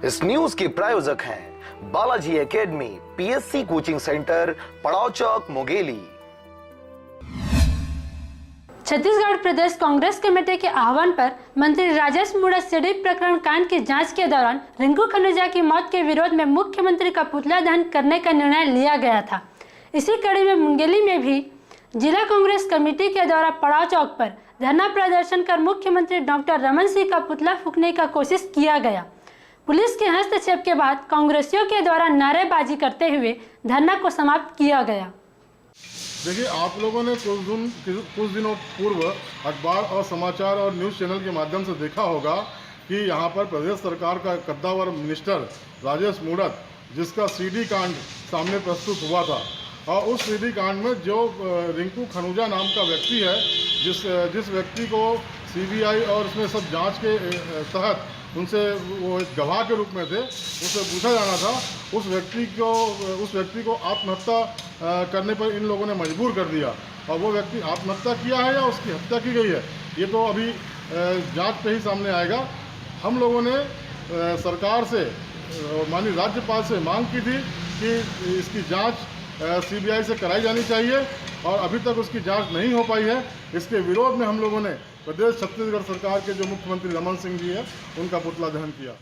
इस न्यूज के प्रायोजक हैं Balaji academy, PSC coaching centre, पड़ाव चौक, मुंगेली। छत्तीसगढ़ प्रदेश कांग्रेस कमेटी के आह्वान पर मंत्री राजेश मूणत सीडी प्रकरण कांड की जांच के दौरान रिंकू खनूजा की मौत के विरोध में मुख्यमंत्री का पुतला दहन करने का निर्णय लिया गया था। इसी कड़ी में मुंगेली में भी जिला कांग्रेस कमेटी के द्वारा पड़ाव चौक पर धरना प्रदर्शन कर मुख्यमंत्री डॉक्टर रमन सिंह का पुतला फूंकने का कोशिश किया गया। पुलिस के हस्तक्षेप के बाद कांग्रेसियों के द्वारा नारेबाजी करते हुए धरना को समाप्त किया गया। देखिए, आप लोगों ने कुछ दिनों पूर्व अखबार और समाचार और न्यूज़ चैनल के माध्यम से देखा होगा कि यहाँ पर प्रदेश सरकार का कद्दावर मिनिस्टर राजेश मूणत, जिसका सीडी कांड सामने प्रस्तुत हुआ था, और उस सीडी कांड में जो रिंकू खनूजा नाम का व्यक्ति है, जिस व्यक्ति को सीबीआई और उसमें सब जांच के तहत उनसे वो एक गवाह के रूप में थे, उससे पूछा जाना था, उस व्यक्ति को आत्महत्या करने पर इन लोगों ने मजबूर कर दिया। और वो व्यक्ति आत्महत्या किया है या उसकी हत्या की गई है, ये तो अभी जांच पे ही सामने आएगा। हम लोगों ने सरकार से, माननीय राज्यपाल से मांग की थी कि इसकी जांच सीबीआई से कराई जानी चाहिए, और अभी तक उसकी जांच नहीं हो पाई है। इसके विरोध में हम लोगों ने प्रदेश छत्तीसगढ़ सरकार के जो मुख्यमंत्री रमन सिंह जी है, उनका पुतला दहन किया।